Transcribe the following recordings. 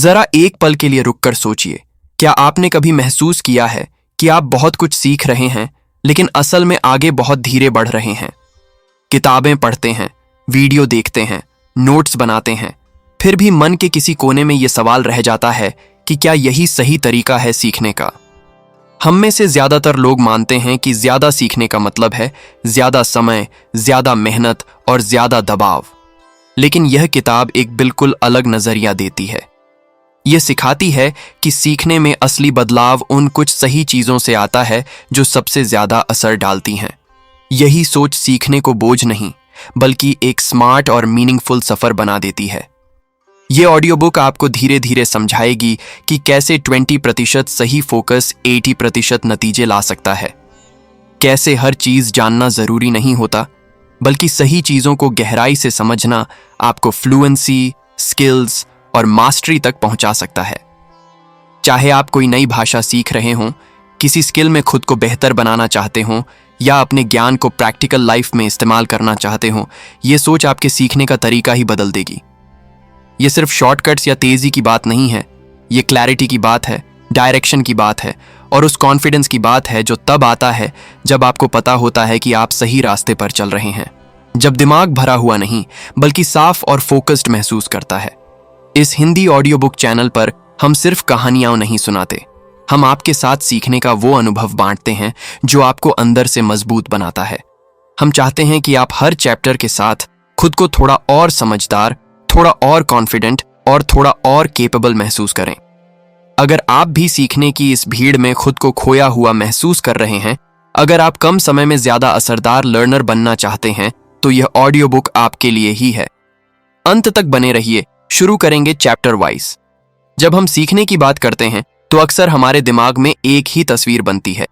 जरा एक पल के लिए रुककर सोचिए, क्या आपने कभी महसूस किया है कि आप बहुत कुछ सीख रहे हैं लेकिन असल में आगे बहुत धीरे बढ़ रहे हैं? किताबें पढ़ते हैं, वीडियो देखते हैं, नोट्स बनाते हैं, फिर भी मन के किसी कोने में यह सवाल रह जाता है कि क्या यही सही तरीका है सीखने का? हम में से ज्यादातर लोग मानते हैं कि ज्यादा सीखने का मतलब है ज्यादा समय, ज्यादा मेहनत और ज्यादा दबाव। लेकिन यह किताब एक बिल्कुल अलग नजरिया देती है। यह सिखाती है कि सीखने में असली बदलाव उन कुछ सही चीजों से आता है जो सबसे ज्यादा असर डालती हैं। यही सोच सीखने को बोझ नहीं, बल्कि एक स्मार्ट और मीनिंगफुल सफर बना देती है। यह ऑडियो बुक आपको धीरे धीरे समझाएगी कि कैसे 20% सही फोकस 80% नतीजे ला सकता है। कैसे हर चीज जानना जरूरी नहीं होता, बल्कि सही चीजों को गहराई से समझना आपको फ्लुएंसी, स्किल्स और मास्टरी तक पहुंचा सकता है। चाहे आप कोई नई भाषा सीख रहे हों, किसी स्किल में खुद को बेहतर बनाना चाहते हों या अपने ज्ञान को प्रैक्टिकल लाइफ में इस्तेमाल करना चाहते हों, यह सोच आपके सीखने का तरीका ही बदल देगी। यह सिर्फ शॉर्टकट्स या तेजी की बात नहीं है, यह क्लैरिटी की बात है, डायरेक्शन की बात है और उस कॉन्फिडेंस की बात है जो तब आता है जब आपको पता होता है कि आप सही रास्ते पर चल रहे हैं, जब दिमाग भरा हुआ नहीं बल्कि साफ और फोकस्ड महसूस करता है। इस हिंदी ऑडियो बुक चैनल पर हम सिर्फ कहानियां नहीं सुनाते, हम आपके साथ सीखने का वो अनुभव बांटते हैं जो आपको अंदर से मजबूत बनाता है। हम चाहते हैं कि आप हर चैप्टर के साथ खुद को थोड़ा और समझदार, थोड़ा और कॉन्फिडेंट और थोड़ा और केपेबल महसूस करें। अगर आप भी सीखने की इस भीड़ में खुद को खोया हुआ महसूस कर रहे हैं, अगर आप कम समय में ज्यादा असरदार लर्नर बनना चाहते हैं, तो यह ऑडियो बुक आपके लिए ही है। अंत तक बने रहिए, शुरू करेंगे चैप्टर वाइज। जब हम सीखने की बात करते हैं तो अक्सर हमारे दिमाग में एक ही तस्वीर बनती है,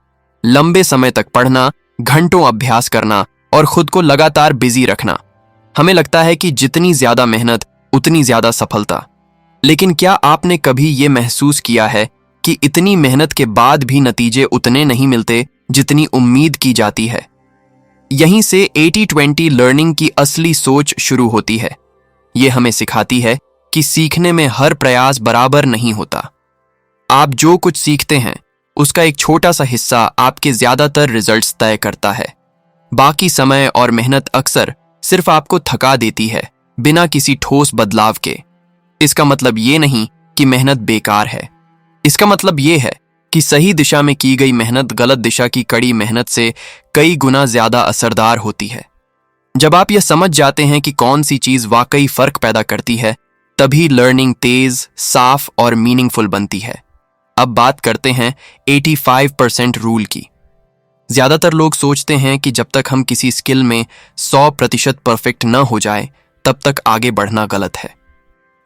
लंबे समय तक पढ़ना, घंटों अभ्यास करना और खुद को लगातार बिजी रखना। हमें लगता है कि जितनी ज्यादा मेहनत उतनी ज्यादा सफलता। लेकिन क्या आपने कभी ये महसूस किया है कि इतनी मेहनत के बाद भी नतीजे उतने नहीं मिलते जितनी उम्मीद की जाती है? यहीं से 80-20 लर्निंग की असली सोच शुरू होती है। ये हमें सिखाती है कि सीखने में हर प्रयास बराबर नहीं होता। आप जो कुछ सीखते हैं उसका एक छोटा सा हिस्सा आपके ज्यादातर रिजल्ट्स तय करता है। बाकी समय और मेहनत अक्सर सिर्फ आपको थका देती है, बिना किसी ठोस बदलाव के। इसका मतलब ये नहीं कि मेहनत बेकार है, इसका मतलब ये है कि सही दिशा में की गई मेहनत गलत दिशा की कड़ी मेहनत से कई गुना ज्यादा असरदार होती है। जब आप यह समझ जाते हैं कि कौन सी चीज वाकई फर्क पैदा करती है, तभी लर्निंग तेज, साफ और मीनिंगफुल बनती है। अब बात करते हैं 85% रूल की। ज्यादातर लोग सोचते हैं कि जब तक हम किसी स्किल में 100% परफेक्ट न हो जाए, तब तक आगे बढ़ना गलत है।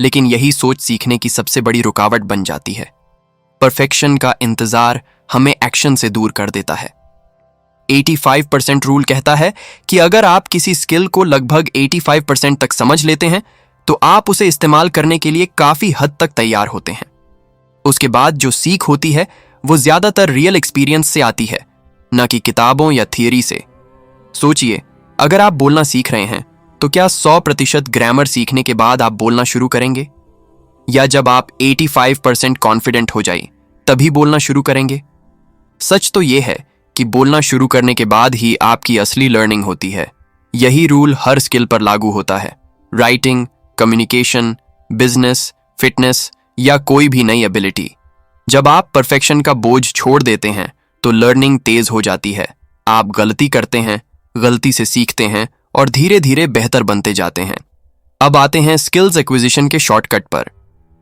लेकिन यही सोच सीखने की सबसे बड़ी रुकावट बन जाती है। परफेक्शन का इंतजार हमें एक्शन से दूर कर देता है। 85% रूल कहता है कि अगर आप किसी स्किल को लगभग 85% तक समझ लेते हैं, तो आप उसे इस्तेमाल करने के लिए काफी हद तक तैयार होते हैं। उसके बाद जो सीख होती है वो ज्यादातर रियल एक्सपीरियंस से आती है, न कि किताबों या थियरी से। सोचिए, अगर आप बोलना सीख रहे हैं तो क्या 100% ग्रामर सीखने के बाद आप बोलना शुरू करेंगे, या जब आप 85% कॉन्फिडेंट हो जाए तभी बोलना शुरू करेंगे? सच तो यह है कि बोलना शुरू करने के बाद ही आपकी असली लर्निंग होती है। यही रूल हर स्किल पर लागू होता है। राइटिंग, कम्युनिकेशन, बिजनेस, फिटनेस या कोई भी नई एबिलिटी। जब आप परफेक्शन का बोझ छोड़ देते हैं तो लर्निंग तेज हो जाती है। आप गलती करते हैं, गलती से सीखते हैं और धीरे धीरे बेहतर बनते जाते हैं। अब आते हैं स्किल्स एक्विजिशन के शॉर्टकट पर।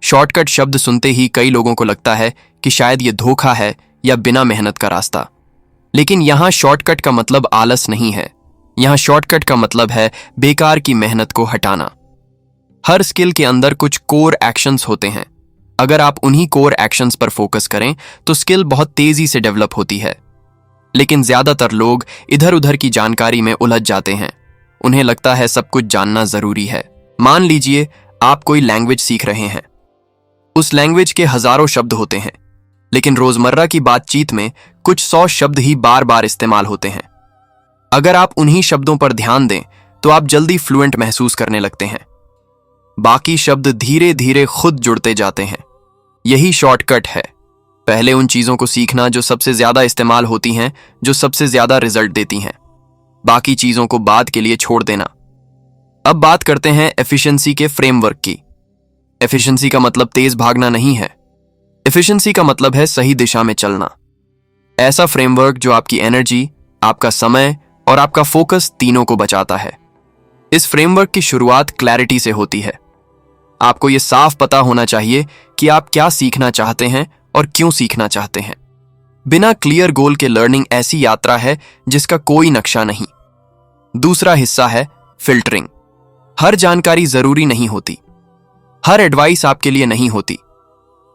शॉर्टकट शब्द सुनते ही कई लोगों को लगता है कि शायद ये धोखा है या बिना मेहनत का रास्ता। लेकिन यहाँ शॉर्टकट का मतलब आलस नहीं है। यहाँ शॉर्टकट का मतलब है बेकार की मेहनत को हटाना। हर स्किल के अंदर कुछ कोर एक्शंस होते हैं। अगर आप उन्हीं कोर एक्शंस पर फोकस करें तो स्किल बहुत तेजी से डेवलप होती है। लेकिन ज्यादातर लोग इधर उधर की जानकारी में उलझ जाते हैं। उन्हें लगता है सब कुछ जानना जरूरी है। मान लीजिए आप कोई लैंग्वेज सीख रहे हैं। उस लैंग्वेज के हजारों शब्द होते हैं, लेकिन रोजमर्रा की बातचीत में कुछ 100 शब्द ही बार बार इस्तेमाल होते हैं। अगर आप उन्हीं शब्दों पर ध्यान दें तो आप जल्दी फ्लुएंट महसूस करने लगते हैं। बाकी शब्द धीरे धीरे खुद जुड़ते जाते हैं। यही शॉर्टकट है। पहले उन चीजों को सीखना जो सबसे ज्यादा इस्तेमाल होती हैं, जो सबसे ज्यादा रिजल्ट देती हैं। बाकी चीजों को बाद के लिए छोड़ देना। अब बात करते हैं एफिशिएंसी के फ्रेमवर्क की। एफिशिएंसी का मतलब तेज भागना नहीं है। एफिशिएंसी का मतलब है सही दिशा में चलना। ऐसा फ्रेमवर्क जो आपकी एनर्जी, आपका समय और आपका फोकस तीनों को बचाता है। इस फ्रेमवर्क की शुरुआत क्लैरिटी से होती है। आपको यह साफ पता होना चाहिए कि आप क्या सीखना चाहते हैं और क्यों सीखना चाहते हैं। बिना क्लियर गोल के लर्निंग ऐसी यात्रा है जिसका कोई नक्शा नहीं। दूसरा हिस्सा है फिल्टरिंग। हर जानकारी जरूरी नहीं होती, हर एडवाइस आपके लिए नहीं होती।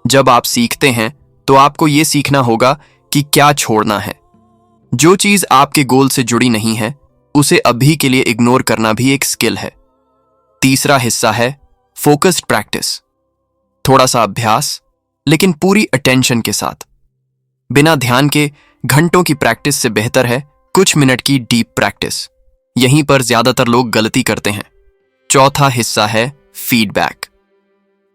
जब आप सीखते हैं तो आपको यह सीखना होगा कि क्या छोड़ना है। जो चीज आपके गोल से जुड़ी नहीं है उसे अभी के लिए इग्नोर करना भी एक स्किल है। तीसरा हिस्सा है फोकस्ड प्रैक्टिस। थोड़ा सा अभ्यास, लेकिन पूरी अटेंशन के साथ। बिना ध्यान के घंटों की प्रैक्टिस से बेहतर है कुछ मिनट की डीप प्रैक्टिस। यहीं पर ज्यादातर लोग गलती करते हैं। चौथा हिस्सा है फीडबैक।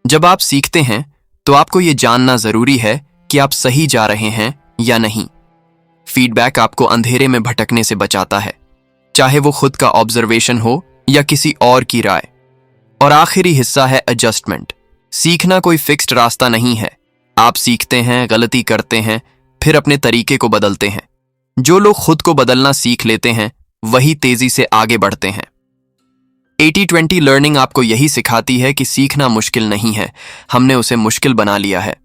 जब आप सीखते हैं तो आपको यह जानना जरूरी है कि आप सही जा रहे हैं या नहीं। फीडबैक आपको अंधेरे में भटकने से बचाता है, चाहे वो खुद का ऑब्जर्वेशन हो या किसी और की राय। और आखिरी हिस्सा है एडजस्टमेंट। सीखना कोई फिक्स्ड रास्ता नहीं है। आप सीखते हैं, गलती करते हैं, फिर अपने तरीके को बदलते हैं। जो लोग खुद को बदलना सीख लेते हैं वही तेजी से आगे बढ़ते हैं। 80-20 लर्निंग आपको यही सिखाती है कि सीखना मुश्किल नहीं है, हमने उसे मुश्किल बना लिया है।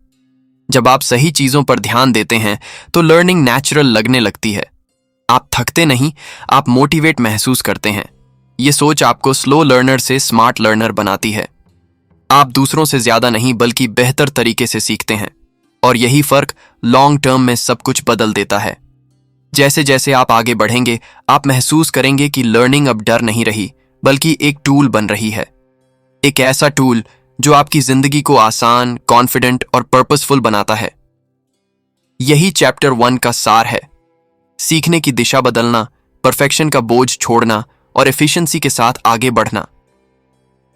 जब आप सही चीजों पर ध्यान देते हैं तो लर्निंग नेचुरल लगने लगती है। आप थकते नहीं, आप मोटिवेट महसूस करते हैं। ये सोच आपको स्लो लर्नर से स्मार्ट लर्नर बनाती है। आप दूसरों से ज्यादा नहीं बल्कि बेहतर तरीके से सीखते हैं, और यही फर्क लॉन्ग टर्म में सब कुछ बदल देता है। जैसे जैसे आप आगे बढ़ेंगे आप महसूस करेंगे कि लर्निंग अब डर नहीं रही बल्कि एक टूल बन रही है। एक ऐसा टूल जो आपकी जिंदगी को आसान, कॉन्फिडेंट और पर्पसफुल बनाता है। यही चैप्टर 1 का सार है। सीखने की दिशा बदलना, परफेक्शन का बोझ छोड़ना और एफिशिएंसी के साथ आगे बढ़ना।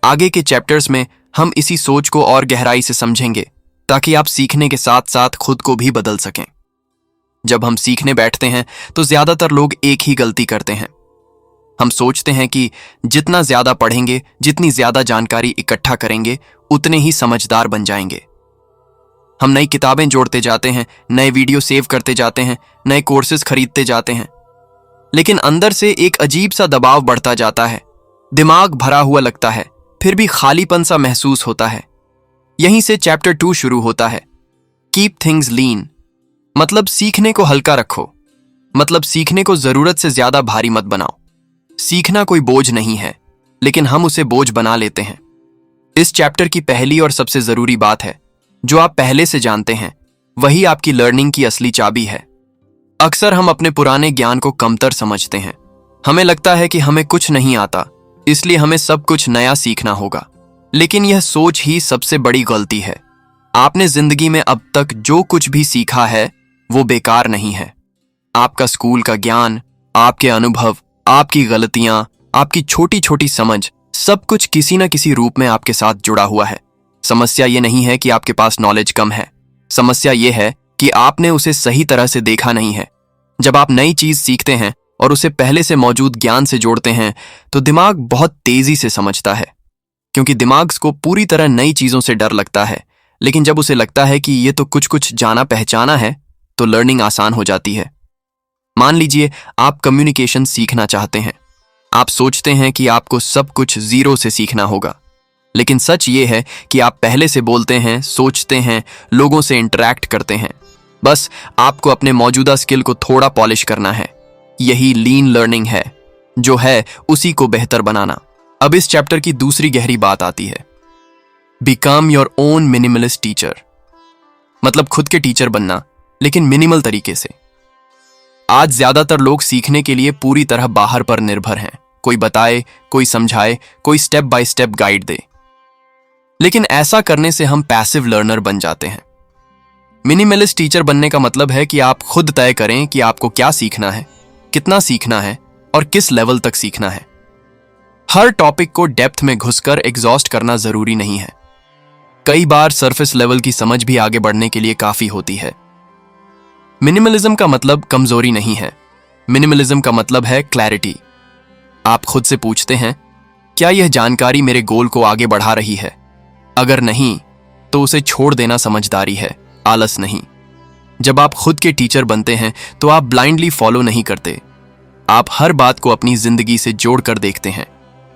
आगे के चैप्टर्स में हम इसी सोच को और गहराई से समझेंगे ताकि आप सीखने के साथ साथ खुद को भी बदल सकें। जब हम सीखने बैठते हैं तो ज्यादातर लोग एक ही गलती करते हैं। हम सोचते हैं कि जितना ज्यादा पढ़ेंगे, जितनी ज्यादा जानकारी इकट्ठा करेंगे, उतने ही समझदार बन जाएंगे। हम नई किताबें जोड़ते जाते हैं, नए वीडियो सेव करते जाते हैं, नए कोर्सेज खरीदते जाते हैं, लेकिन अंदर से एक अजीब सा दबाव बढ़ता जाता है। दिमाग भरा हुआ लगता है, फिर भी खालीपन सा महसूस होता है। यहीं से चैप्टर 2 शुरू होता है। कीप थिंग्स लीन, मतलब सीखने को हल्का रखो, मतलब सीखने को जरूरत से ज्यादा भारी मत बनाओ। सीखना कोई बोझ नहीं है, लेकिन हम उसे बोझ बना लेते हैं। इस चैप्टर की पहली और सबसे जरूरी बात है, जो आप पहले से जानते हैं वही आपकी लर्निंग की असली चाबी है। अक्सर हम अपने पुराने ज्ञान को कमतर समझते हैं। हमें लगता है कि हमें कुछ नहीं आता, इसलिए हमें सब कुछ नया सीखना होगा। लेकिन यह सोच ही सबसे बड़ी गलती है। आपने जिंदगी में अब तक जो कुछ भी सीखा है वो बेकार नहीं है। आपका स्कूल का ज्ञान, आपके अनुभव, आपकी गलतियां, आपकी छोटी छोटी समझ, सब कुछ किसी न किसी रूप में आपके साथ जुड़ा हुआ है। समस्या ये नहीं है कि आपके पास नॉलेज कम है, समस्या ये है कि आपने उसे सही तरह से देखा नहीं है। जब आप नई चीज सीखते हैं और उसे पहले से मौजूद ज्ञान से जोड़ते हैं तो दिमाग बहुत तेजी से समझता है, क्योंकि दिमाग को पूरी तरह नई चीजों से डर लगता है। लेकिन जब उसे लगता है कि ये तो कुछ कुछ जाना पहचाना है तो लर्निंग आसान हो जाती है। मान लीजिए आप कम्युनिकेशन सीखना चाहते हैं। आप सोचते हैं कि आपको सब कुछ जीरो से सीखना होगा, लेकिन सच ये है कि आप पहले से बोलते हैं, सोचते हैं, लोगों से इंटरैक्ट करते हैं। बस आपको अपने मौजूदा स्किल को थोड़ा पॉलिश करना है। यही लीन लर्निंग है, जो है उसी को बेहतर बनाना। अब इस चैप्टर की दूसरी गहरी बात आती है, become your own minimalist teacher, मतलब खुद के टीचर बनना, लेकिन मिनिमल तरीके से। आज ज्यादातर लोग सीखने के लिए पूरी तरह बाहर पर निर्भर हैं। कोई बताए, कोई समझाए, कोई स्टेप बाय स्टेप गाइड दे। लेकिन ऐसा करने से हम पैसिव लर्नर बन जाते हैं। मिनिमलिस्ट टीचर बनने का मतलब है कि आप खुद तय करें कि आपको क्या सीखना है, कितना सीखना है और किस लेवल तक सीखना है। हर टॉपिक को डेप्थ में घुसकर एग्जॉस्ट करना जरूरी नहीं है। कई बार सरफेस लेवल की समझ भी आगे बढ़ने के लिए काफी होती है। मिनिमलिज्म का मतलब कमजोरी नहीं है। मिनिमलिज्म का मतलब है क्लैरिटी। आप खुद से पूछते हैं, क्या यह जानकारी मेरे गोल को आगे बढ़ा रही है? अगर नहीं, तो उसे छोड़ देना समझदारी है, आलस नहीं। जब आप खुद के टीचर बनते हैं तो आप ब्लाइंडली फॉलो नहीं करते। आप हर बात को अपनी जिंदगी से जोड़कर देखते हैं।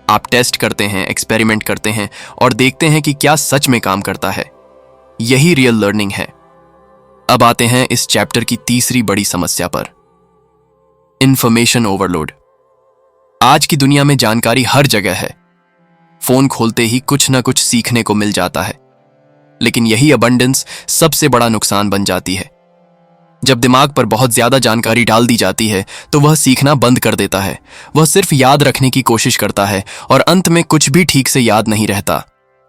आप टेस्ट करते हैं, एक्सपेरिमेंट करते हैं और देखते हैं कि क्या सच में काम करता है। यही रियल लर्निंग है। अब आते हैं इस चैप्टर की तीसरी बड़ी समस्या पर, इंफॉर्मेशन ओवरलोड। आज की दुनिया में जानकारी हर जगह है। फोन खोलते ही कुछ ना कुछ सीखने को मिल जाता है, लेकिन यही अबंडेंस सबसे बड़ा नुकसान बन जाती है। जब दिमाग पर बहुत ज्यादा जानकारी डाल दी जाती है तो वह सीखना बंद कर देता है। वह सिर्फ याद रखने की कोशिश करता है और अंत में कुछ भी ठीक से याद नहीं रहता।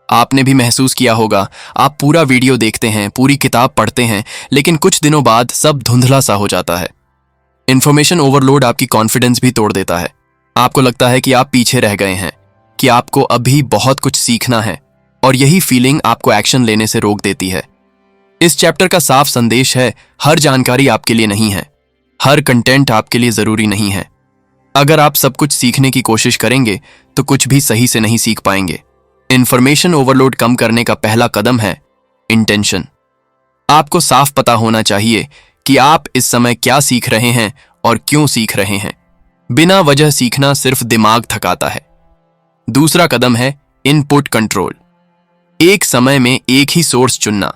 आपने भी महसूस किया होगा, आप पूरा वीडियो देखते हैं, पूरी किताब पढ़ते हैं, लेकिन कुछ दिनों बाद सब धुंधला सा हो जाता है। इंफॉर्मेशन ओवरलोड आपकी कॉन्फिडेंस भी तोड़ देता है। आपको लगता है कि आप पीछे रह गए हैं, कि आपको अभी बहुत कुछ सीखना है, और यही फीलिंग आपको एक्शन लेने से रोक देती है। इस चैप्टर का साफ संदेश है, हर जानकारी आपके लिए नहीं है, हर कंटेंट आपके लिए जरूरी नहीं है। अगर आप सब कुछ सीखने की कोशिश करेंगे तो कुछ भी सही से नहीं सीख पाएंगे। इंफॉर्मेशन ओवरलोड कम करने का पहला कदम है इंटेंशन। आपको साफ पता होना चाहिए कि आप इस समय क्या सीख रहे हैं और क्यों सीख रहे हैं। बिना वजह सीखना सिर्फ दिमाग थकाता है। दूसरा कदम है इनपुट कंट्रोल। एक समय में एक ही सोर्स चुनना।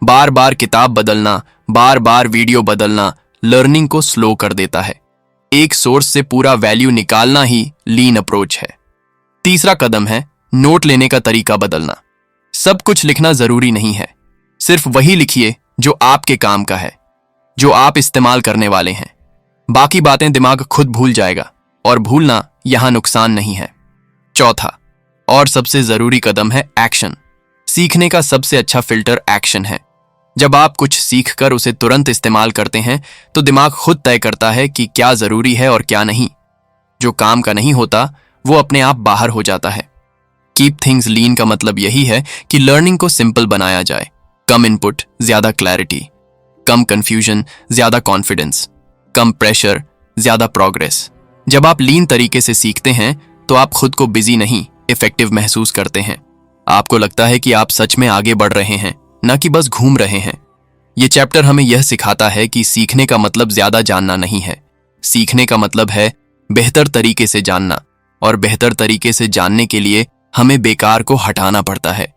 बार बार किताब बदलना, बार बार वीडियो बदलना लर्निंग को स्लो कर देता है। एक सोर्स से पूरा वैल्यू निकालना ही लीन अप्रोच है। तीसरा कदम है नोट लेने का तरीका बदलना। सब कुछ लिखना जरूरी नहीं है, सिर्फ वही लिखिए जो आपके काम का है, जो आप इस्तेमाल करने वाले हैं। बाकी बातें दिमाग खुद भूल जाएगा, और भूलना यहां नुकसान नहीं है। चौथा और सबसे जरूरी कदम है एक्शन। सीखने का सबसे अच्छा फिल्टर एक्शन है। जब आप कुछ सीखकर उसे तुरंत इस्तेमाल करते हैं तो दिमाग खुद तय करता है कि क्या जरूरी है और क्या नहीं। जो काम का नहीं होता वो अपने आप बाहर हो जाता है। कीप थिंग्स लीन का मतलब यही है कि लर्निंग को सिंपल बनाया जाए। कम इनपुट, ज्यादा क्लैरिटी। कम कंफ्यूजन, ज्यादा कॉन्फिडेंस। कम प्रेशर, ज्यादा प्रोग्रेस। जब आप लीन तरीके से सीखते हैं तो आप खुद को बिजी नहीं, इफेक्टिव महसूस करते हैं। आपको लगता है कि आप सच में आगे बढ़ रहे हैं, न कि बस घूम रहे हैं। ये चैप्टर हमें यह सिखाता है कि सीखने का मतलब ज्यादा जानना नहीं है। सीखने का मतलब है बेहतर तरीके से जानना, और बेहतर तरीके से जानने के लिए हमें बेकार को हटाना पड़ता है।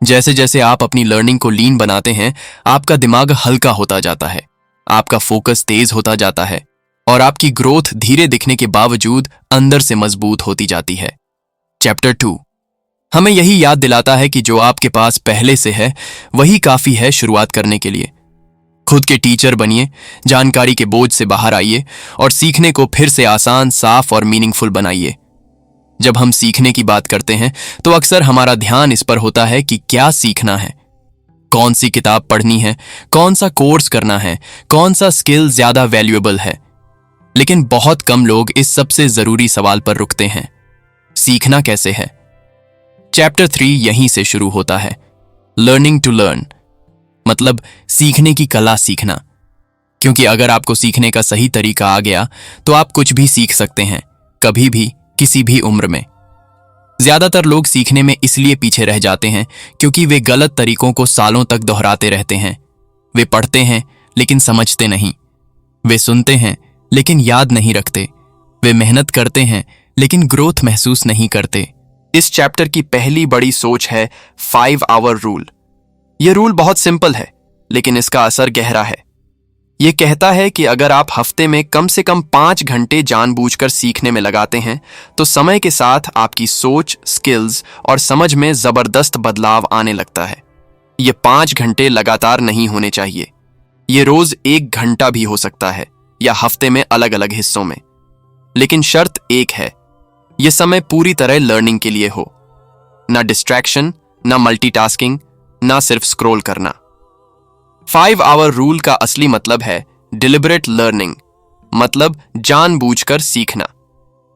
जैसे जैसे आप अपनी लर्निंग को लीन बनाते हैं, आपका दिमाग हल्का होता जाता है, आपका फोकस तेज होता जाता है, और आपकी ग्रोथ धीरे दिखने के बावजूद अंदर से मजबूत होती जाती है। चैप्टर 2 हमें यही याद दिलाता है कि जो आपके पास पहले से है वही काफी है शुरुआत करने के लिए। खुद के टीचर बनिए, जानकारी के बोझ से बाहर आइए और सीखने को फिर से आसान, साफ और मीनिंगफुल बनाइए। जब हम सीखने की बात करते हैं तो अक्सर हमारा ध्यान इस पर होता है कि क्या सीखना है, कौन सी किताब पढ़नी है, कौन सा कोर्स करना है, कौन सा स्किल ज्यादा वैल्यूएबल है। लेकिन बहुत कम लोग इस सबसे जरूरी सवाल पर रुकते हैं, सीखना कैसे है। चैप्टर 3 यहीं से शुरू होता है। लर्निंग टू लर्न, मतलब सीखने की कला सीखना। क्योंकि अगर आपको सीखने का सही तरीका आ गया तो आप कुछ भी सीख सकते हैं, कभी भी, किसी भी उम्र में। ज्यादातर लोग सीखने में इसलिए पीछे रह जाते हैं क्योंकि वे गलत तरीकों को सालों तक दोहराते रहते हैं। वे पढ़ते हैं लेकिन समझते नहीं, वे सुनते हैं लेकिन याद नहीं रखते, वे मेहनत करते हैं लेकिन ग्रोथ महसूस नहीं करते। इस चैप्टर की पहली बड़ी सोच है 5 आवर रूल। यह रूल बहुत सिंपल है लेकिन इसका असर गहरा है। यह कहता है कि अगर आप हफ्ते में कम से कम 5 घंटे जानबूझकर सीखने में लगाते हैं तो समय के साथ आपकी सोच, स्किल्स और समझ में जबरदस्त बदलाव आने लगता है। ये 5 घंटे लगातार नहीं होने चाहिए। ये रोज 1 घंटा भी हो सकता है, या हफ्ते में अलग अलग हिस्सों में। लेकिन शर्त एक है, यह समय पूरी तरह लर्निंग के लिए हो। ना डिस्ट्रैक्शन, ना मल्टीटास्किंग, ना सिर्फ स्क्रॉल करना। 5 आवर रूल का असली मतलब है डिलिबरेट लर्निंग, मतलब जानबूझकर सीखना।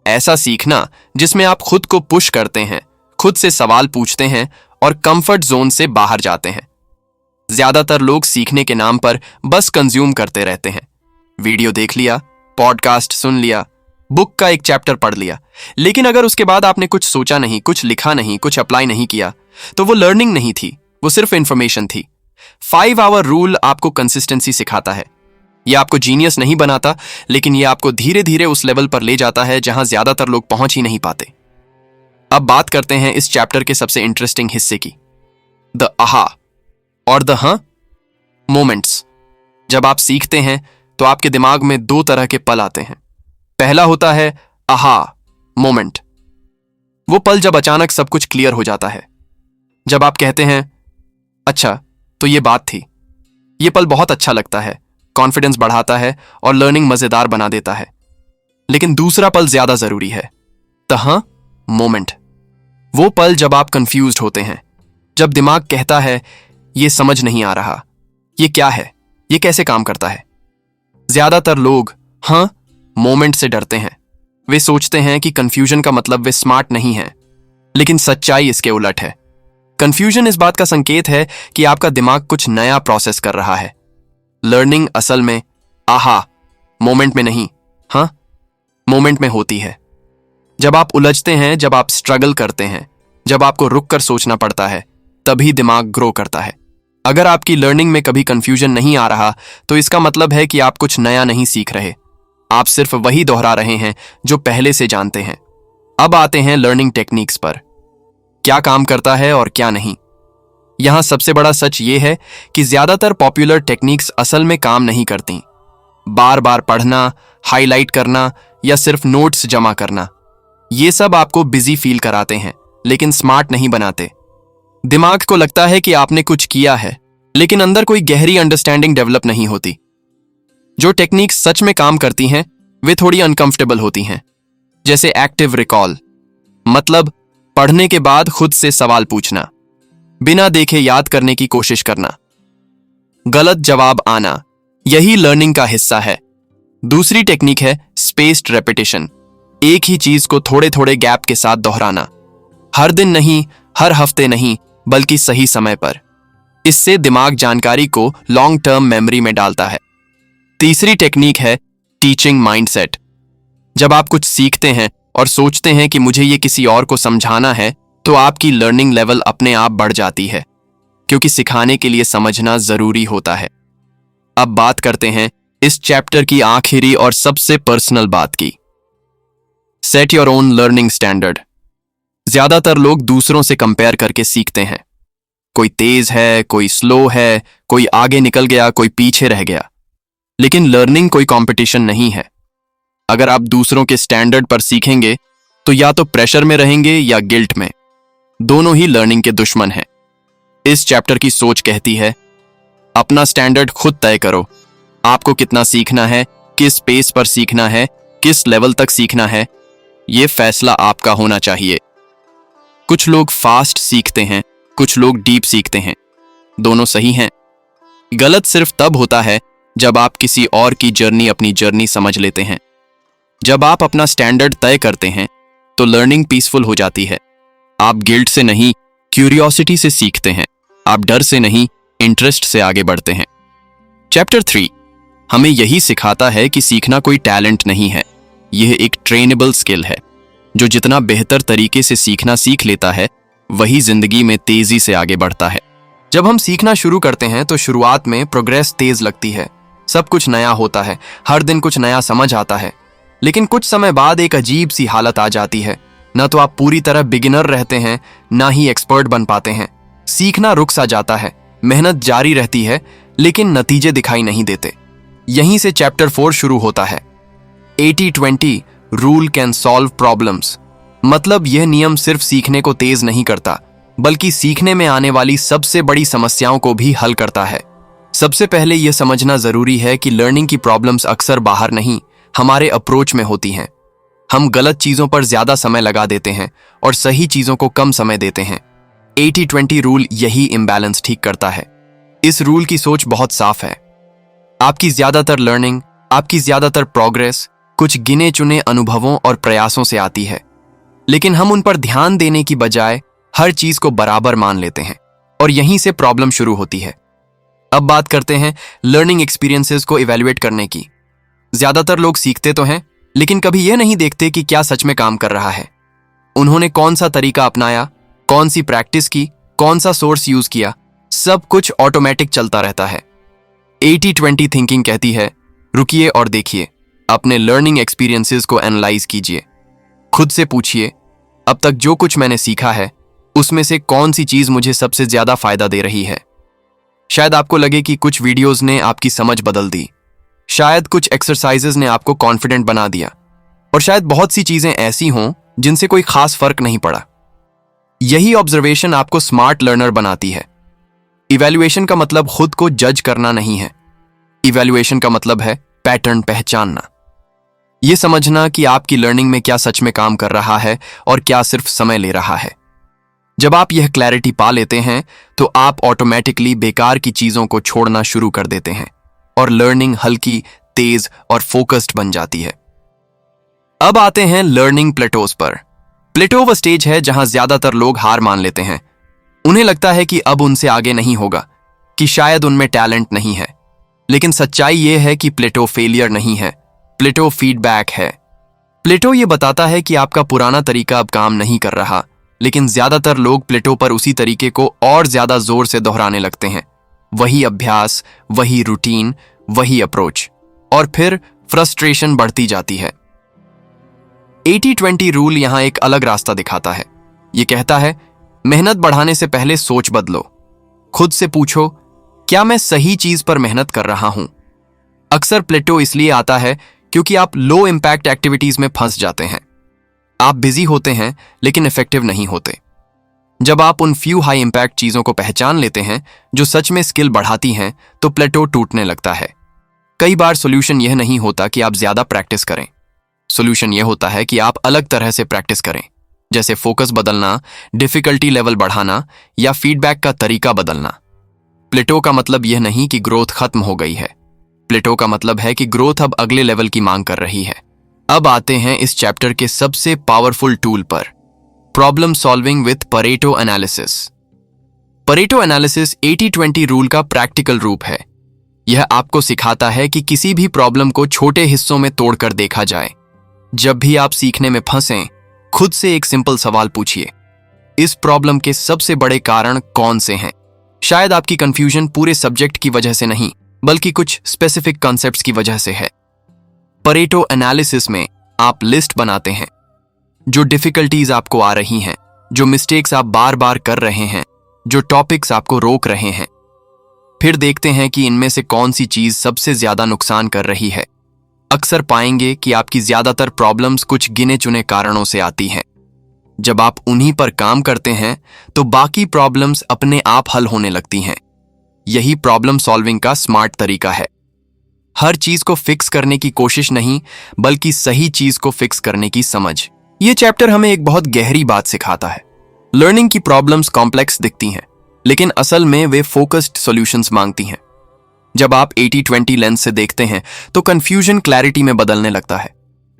ऐसा सीखना जिसमें आप खुद को पुश करते हैं, खुद से सवाल पूछते हैं और कंफर्ट जोन से बाहर जाते हैं। ज्यादातर लोग सीखने के नाम पर बस कंज्यूम करते रहते हैं। वीडियो देख लिया, पॉडकास्ट सुन लिया, बुक का एक चैप्टर पढ़ लिया, लेकिन अगर उसके बाद आपने कुछ सोचा नहीं, कुछ लिखा नहीं, कुछ अप्लाई नहीं किया, तो वो लर्निंग नहीं थी, वो सिर्फ इंफॉर्मेशन थी। 5 आवर रूल आपको कंसिस्टेंसी सिखाता है। यह आपको जीनियस नहीं बनाता, लेकिन यह आपको धीरे धीरे उस लेवल पर ले जाता है जहां ज्यादातर लोग पहुंच ही नहीं पाते। अब बात करते हैं इस चैप्टर के सबसे इंटरेस्टिंग हिस्से की, द आहा और द हाँ मोमेंट्स। जब आप सीखते हैं तो आपके दिमाग में 2 तरह के पल आते हैं। पहला होता है आहा मोमेंट, वो पल जब अचानक सब कुछ क्लियर हो जाता है, जब आप कहते हैं अच्छा तो ये बात थी। ये पल बहुत अच्छा लगता है, कॉन्फिडेंस बढ़ाता है और लर्निंग मजेदार बना देता है। लेकिन दूसरा पल ज्यादा जरूरी है, द हाँ मोमेंट। वो पल जब आप कंफ्यूज्ड होते हैं, जब दिमाग कहता है ये समझ नहीं आ रहा, ये क्या है, ये कैसे काम करता है। ज्यादातर लोग हाँ मोमेंट से डरते हैं। वे सोचते हैं कि कंफ्यूजन का मतलब वे स्मार्ट नहीं हैं, लेकिन सच्चाई इसके उलट है। कंफ्यूजन इस बात का संकेत है कि आपका दिमाग कुछ नया प्रोसेस कर रहा है। लर्निंग असल में आहा मोमेंट में नहीं, हाँ मोमेंट में होती है। जब आप उलझते हैं, जब आप स्ट्रगल करते हैं, जब आपको रुक कर सोचना पड़ता है, तभी दिमाग ग्रो करता है। अगर आपकी लर्निंग में कभी कंफ्यूजन नहीं आ रहा, तो इसका मतलब है कि आप कुछ नया नहीं सीख रहे, आप सिर्फ वही दोहरा रहे हैं जो पहले से जानते हैं। अब आते हैं लर्निंग टेक्निक्स पर, क्या काम करता है और क्या नहीं। यहां सबसे बड़ा सच यह है कि ज्यादातर पॉपुलर टेक्निक्स असल में काम नहीं करती। बार बार पढ़ना, हाईलाइट करना या सिर्फ नोट्स जमा करना, ये सब आपको बिजी फील कराते हैं, लेकिन स्मार्ट नहीं बनाते। दिमाग को लगता है कि आपने कुछ किया है, लेकिन अंदर कोई गहरी अंडरस्टैंडिंग डेवलप नहीं होती। जो टेक्निक्स सच में काम करती हैं, वे थोड़ी अनकंफर्टेबल होती हैं, जैसे एक्टिव रिकॉल, मतलब पढ़ने के बाद खुद से सवाल पूछना, बिना देखे याद करने की कोशिश करना, गलत जवाब आना, यही लर्निंग का हिस्सा है। दूसरी टेक्निक है स्पेस्ड रेपिटेशन, एक ही चीज को थोड़े थोड़े गैप के साथ दोहराना, हर दिन नहीं, हर हफ्ते नहीं, बल्कि सही समय पर। इससे दिमाग जानकारी को लॉन्ग टर्म मेमोरी में डालता है। तीसरी टेक्निक है टीचिंग माइंडसेट। जब आप कुछ सीखते हैं और सोचते हैं कि मुझे ये किसी और को समझाना है, तो आपकी लर्निंग लेवल अपने आप बढ़ जाती है, क्योंकि सिखाने के लिए समझना जरूरी होता है। अब बात करते हैं इस चैप्टर की आखिरी और सबसे पर्सनल बात की, set your own learning standard. ज्यादातर लोग दूसरों से कंपेयर करके सीखते हैं। कोई तेज है, कोई स्लो है, कोई आगे निकल गया, कोई पीछे रह गया। लेकिन लर्निंग कोई कंपटीशन नहीं है। अगर आप दूसरों के स्टैंडर्ड पर सीखेंगे, तो या तो प्रेशर में रहेंगे या गिल्ट में। दोनों ही लर्निंग के दुश्मन हैं। इस चैप्टर की सोच कहती है, अपना स्टैंडर्ड खुद तय करो। आपको कितना सीखना है, किस पेस पर सीखना है, किस लेवल तक सीखना है, यह फैसला आपका होना चाहिए। कुछ लोग फास्ट सीखते हैं, कुछ लोग डीप सीखते हैं। दोनों सही हैं। गलत सिर्फ तब होता है जब आप किसी और की जर्नी अपनी जर्नी समझ लेते हैं। जब आप अपना स्टैंडर्ड तय करते हैं, तो लर्निंग पीसफुल हो जाती है। आप गिल्ट से नहीं, क्यूरियोसिटी से सीखते हैं। आप डर से नहीं, इंटरेस्ट से आगे बढ़ते हैं। चैप्टर 3 हमें यही सिखाता है कि सीखना कोई टैलेंट नहीं है, यह एक ट्रेनेबल स्किल है। जो जितना बेहतर तरीके से सीखना सीख लेता है, वही जिंदगी में तेजी से आगे बढ़ता है। जब हम सीखना शुरू करते हैं तो शुरुआत में प्रोग्रेस तेज लगती है, सब कुछ नया होता है, हर दिन कुछ नया समझ आता है। लेकिन कुछ समय बाद एक अजीब सी हालत आ जाती है। न तो आप पूरी तरह बिगिनर रहते हैं, ना ही एक्सपर्ट बन पाते हैं। सीखना रुक सा जाता है, मेहनत जारी रहती है, लेकिन नतीजे दिखाई नहीं देते। यहीं से चैप्टर 4 शुरू होता है। 80-20 रूल कैन सॉल्व प्रॉब्लम्स। मतलब यह नियम सिर्फ सीखने को तेज नहीं करता, बल्कि सीखने में आने वाली सबसे बड़ी समस्याओं को भी हल करता है। सबसे पहले यह समझना जरूरी है कि लर्निंग की प्रॉब्लम्स अक्सर बाहर नहीं, हमारे अप्रोच में होती हैं। हम गलत चीजों पर ज्यादा समय लगा देते हैं और सही चीजों को कम समय देते हैं। 80-20 रूल यही इम्बैलेंस ठीक करता है। इस रूल की सोच बहुत साफ है। आपकी ज्यादातर लर्निंग, आपकी ज्यादातर प्रोग्रेस कुछ गिने चुने अनुभवों और प्रयासों से आती है, लेकिन हम उन पर ध्यान देने की बजाय हर चीज को बराबर मान लेते हैं और यहीं से प्रॉब्लम शुरू होती है। अब बात करते हैं लर्निंग एक्सपीरियंसेस को इवैल्यूएट करने की। ज्यादातर लोग सीखते तो हैं, लेकिन कभी यह नहीं देखते कि क्या सच में काम कर रहा है। उन्होंने कौन सा तरीका अपनाया, कौन सी प्रैक्टिस की, कौन सा सोर्स यूज किया, सब कुछ ऑटोमेटिक चलता रहता है। 80-20 थिंकिंग कहती है, रुकिए और देखिए, अपने लर्निंग एक्सपीरियंसेस को एनालाइज कीजिए। खुद से पूछिए, अब तक जो कुछ मैंने सीखा है उसमें से कौन सी चीज मुझे सबसे ज्यादा फायदा दे रही है। शायद आपको लगे कि कुछ वीडियोस ने आपकी समझ बदल दी, शायद कुछ एक्सरसाइजेस ने आपको कॉन्फिडेंट बना दिया, और शायद बहुत सी चीजें ऐसी हों जिनसे कोई खास फर्क नहीं पड़ा। यही ऑब्जर्वेशन आपको स्मार्ट लर्नर बनाती है। इवैल्यूएशन का मतलब खुद को जज करना नहीं है। इवैल्यूएशन का मतलब है पैटर्न पहचानना, यह समझना कि आपकी लर्निंग में क्या सच में काम कर रहा है और क्या सिर्फ समय ले रहा है। जब आप यह क्लैरिटी पा लेते हैं तो आप ऑटोमेटिकली बेकार की चीजों को छोड़ना शुरू कर देते हैं और लर्निंग हल्की, तेज और फोकस्ड बन जाती है। अब आते हैं लर्निंग प्लेटोज पर। प्लेटो वह स्टेज है जहां ज्यादातर लोग हार मान लेते हैं। उन्हें लगता है कि अब उनसे आगे नहीं होगा, कि शायद उनमें टैलेंट नहीं है। लेकिन सच्चाई यह है कि प्लेटो फेलियर नहीं है, प्लेटो फीडबैक है। प्लेटो यह बताता है कि आपका पुराना तरीका अब काम नहीं कर रहा, लेकिन ज्यादातर लोग प्लेटो पर उसी तरीके को और ज्यादा जोर से दोहराने लगते हैं। वही अभ्यास, वही रूटीन, वही अप्रोच, और फिर फ्रस्ट्रेशन बढ़ती जाती है। 80-20 रूल यहां एक अलग रास्ता दिखाता है। यह कहता है, मेहनत बढ़ाने से पहले सोच बदलो। खुद से पूछो, क्या मैं सही चीज पर मेहनत कर रहा हूं? अक्सर प्लेटो इसलिए आता है क्योंकि आप लो इंपैक्ट एक्टिविटीज में फंस जाते हैं। आप बिजी होते हैं लेकिन इफेक्टिव नहीं होते। जब आप उन फ्यू हाई इंपैक्ट चीजों को पहचान लेते हैं जो सच में स्किल बढ़ाती हैं, तो प्लेटो टूटने लगता है। कई बार सॉल्यूशन यह नहीं होता कि आप ज्यादा प्रैक्टिस करें। सॉल्यूशन यह होता है कि आप अलग तरह से प्रैक्टिस करें, जैसे फोकस बदलना, डिफिकल्टी लेवल बढ़ाना या फीडबैक का तरीका बदलना। प्लेटो का मतलब यह नहीं कि ग्रोथ खत्म हो गई है। प्लेटो का मतलब है कि ग्रोथ अब अगले लेवल की मांग कर रही है। अब आते हैं इस चैप्टर के सबसे पावरफुल टूल पर, problem solving with Pareto analysis. Pareto analysis 80-20 rule का प्रैक्टिकल रूप है। यह आपको सिखाता है कि किसी भी प्रॉब्लम को छोटे हिस्सों में तोड़कर देखा जाए। जब भी आप सीखने में फंसें, खुद से एक सिंपल सवाल पूछिए, इस प्रॉब्लम के सबसे बड़े कारण कौन से हैं? शायद आपकी कंफ्यूजन पूरे सब्जेक्ट की वजह से नहीं, बल्कि कुछ स्पेसिफिक कॉन्सेप्ट्स की वजह से है। परेटो एनालिसिस में आप लिस्ट बनाते हैं, जो डिफिकल्टीज आपको आ रही हैं, जो मिस्टेक्स आप बार बार कर रहे हैं, जो टॉपिक्स आपको रोक रहे हैं। फिर देखते हैं कि इनमें से कौन सी चीज सबसे ज्यादा नुकसान कर रही है। अक्सर पाएंगे कि आपकी ज्यादातर प्रॉब्लम्स कुछ गिने चुने कारणों से आती हैं। जब आप उन्हीं पर काम करते हैं तो बाकी प्रॉब्लम्स अपने आप हल होने लगती हैं। यही प्रॉब्लम सॉल्विंग का स्मार्ट तरीका है। हर चीज को फिक्स करने की कोशिश नहीं, बल्कि सही चीज को फिक्स करने की समझ। यह चैप्टर हमें एक बहुत गहरी बात सिखाता है। लर्निंग की प्रॉब्लम्स कॉम्प्लेक्स दिखती हैं, लेकिन असल में वे फोकस्ड सॉल्यूशंस मांगती हैं। जब आप 80-20 लेंस से देखते हैं तो कंफ्यूजन क्लैरिटी में बदलने लगता है।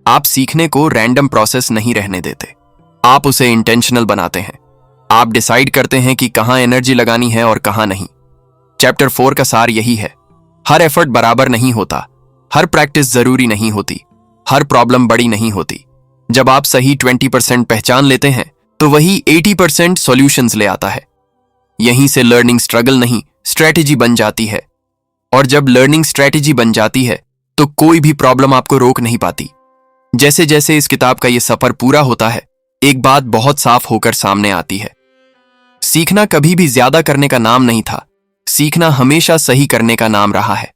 आप सीखने को रैंडम प्रोसेस नहीं रहने देते, आप उसे इंटेंशनल बनाते हैं। आप डिसाइड करते हैं कि कहां एनर्जी लगानी है और कहां नहीं। चैप्टर 4 का सार यही है, हर एफर्ट बराबर नहीं होता, हर प्रैक्टिस जरूरी नहीं होती, हर प्रॉब्लम बड़ी नहीं होती। जब आप सही 20% पहचान लेते हैं तो वही 80% सॉल्यूशंस ले आता है। यहीं से लर्निंग स्ट्रगल नहीं, स्ट्रेटेजी बन जाती है। और जब लर्निंग स्ट्रेटेजी बन जाती है तो कोई भी प्रॉब्लम आपको रोक नहीं पाती। जैसे जैसे इस किताब का यह सफर पूरा होता है, एक बात बहुत साफ होकर सामने आती है। सीखना कभी भी ज्यादा करने का नाम नहीं था, सीखना हमेशा सही करने का नाम रहा है।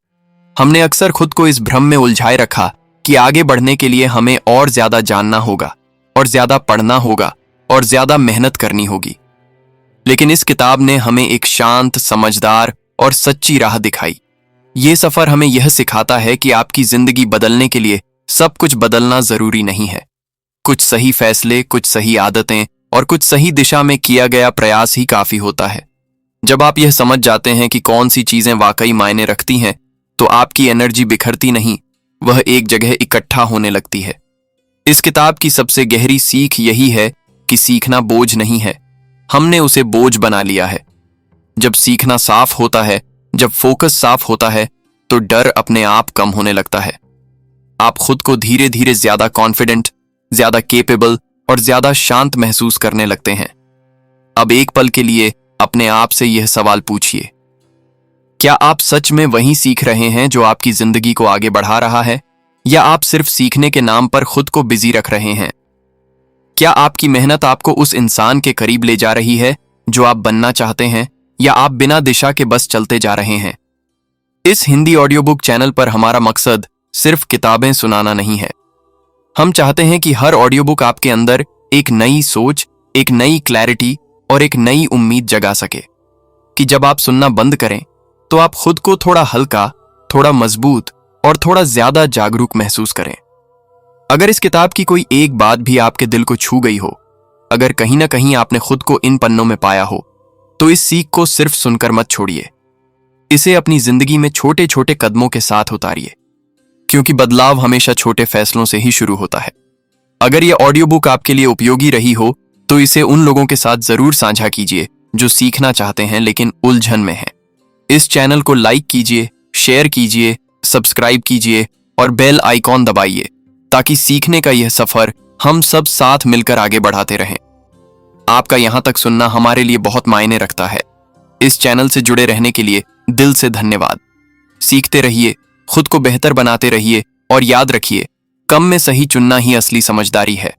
हमने अक्सर खुद को इस भ्रम में उलझाए रखा कि आगे बढ़ने के लिए हमें और ज्यादा जानना होगा, और ज्यादा पढ़ना होगा, और ज्यादा मेहनत करनी होगी। लेकिन इस किताब ने हमें एक शांत, समझदार और सच्ची राह दिखाई। ये सफर हमें यह सिखाता है कि आपकी जिंदगी बदलने के लिए सब कुछ बदलना जरूरी नहीं है। कुछ सही फैसले, कुछ सही आदतें और कुछ सही दिशा में किया गया प्रयास ही काफी होता है। जब आप यह समझ जाते हैं कि कौन सी चीजें वाकई मायने रखती हैं, तो आपकी एनर्जी बिखरती नहीं, वह एक जगह इकट्ठा होने लगती है। इस किताब की सबसे गहरी सीख यही है कि सीखना बोझ नहीं है, हमने उसे बोझ बना लिया है। जब सीखना साफ होता है, जब फोकस साफ होता है, तो डर अपने आप कम होने लगता है। आप खुद को धीरे धीरे ज्यादा कॉन्फिडेंट, ज्यादा केपेबल और ज्यादा शांत महसूस करने लगते हैं। अब एक पल के लिए अपने आप से यह सवाल पूछिए, क्या आप सच में वही सीख रहे हैं जो आपकी जिंदगी को आगे बढ़ा रहा है, या आप सिर्फ सीखने के नाम पर खुद को बिजी रख रहे हैं? क्या आपकी मेहनत आपको उस इंसान के करीब ले जा रही है जो आप बनना चाहते हैं, या आप बिना दिशा के बस चलते जा रहे हैं? इस हिंदी ऑडियो बुक चैनल पर हमारा मकसद सिर्फ किताबें सुनाना नहीं है। हम चाहते हैं कि हर ऑडियो बुक आपके अंदर एक नई सोच, एक नई क्लैरिटी और एक नई उम्मीद जगा सके, कि जब आप सुनना बंद करें तो आप खुद को थोड़ा हल्का, थोड़ा मजबूत और थोड़ा ज्यादा जागरूक महसूस करें। अगर इस किताब की कोई एक बात भी आपके दिल को छू गई हो, अगर कहीं ना कहीं आपने खुद को इन पन्नों में पाया हो, तो इस सीख को सिर्फ सुनकर मत छोड़िए। इसे अपनी जिंदगी में छोटे छोटे कदमों के साथ उतारिए, क्योंकि बदलाव हमेशा छोटे फैसलों से ही शुरू होता है। अगर यह ऑडियो बुक आपके लिए उपयोगी रही हो, तो इसे उन लोगों के साथ जरूर साझा कीजिए जो सीखना चाहते हैं लेकिन उलझन में हैं। इस चैनल को लाइक कीजिए, शेयर कीजिए, सब्सक्राइब कीजिए और बेल आइकॉन दबाइए, ताकि सीखने का यह सफर हम सब साथ मिलकर आगे बढ़ाते रहें। आपका यहां तक सुनना हमारे लिए बहुत मायने रखता है। इस चैनल से जुड़े रहने के लिए दिल से धन्यवाद। सीखते रहिए, खुद को बेहतर बनाते रहिए और याद रखिए, कम में सही चुनना ही असली समझदारी है।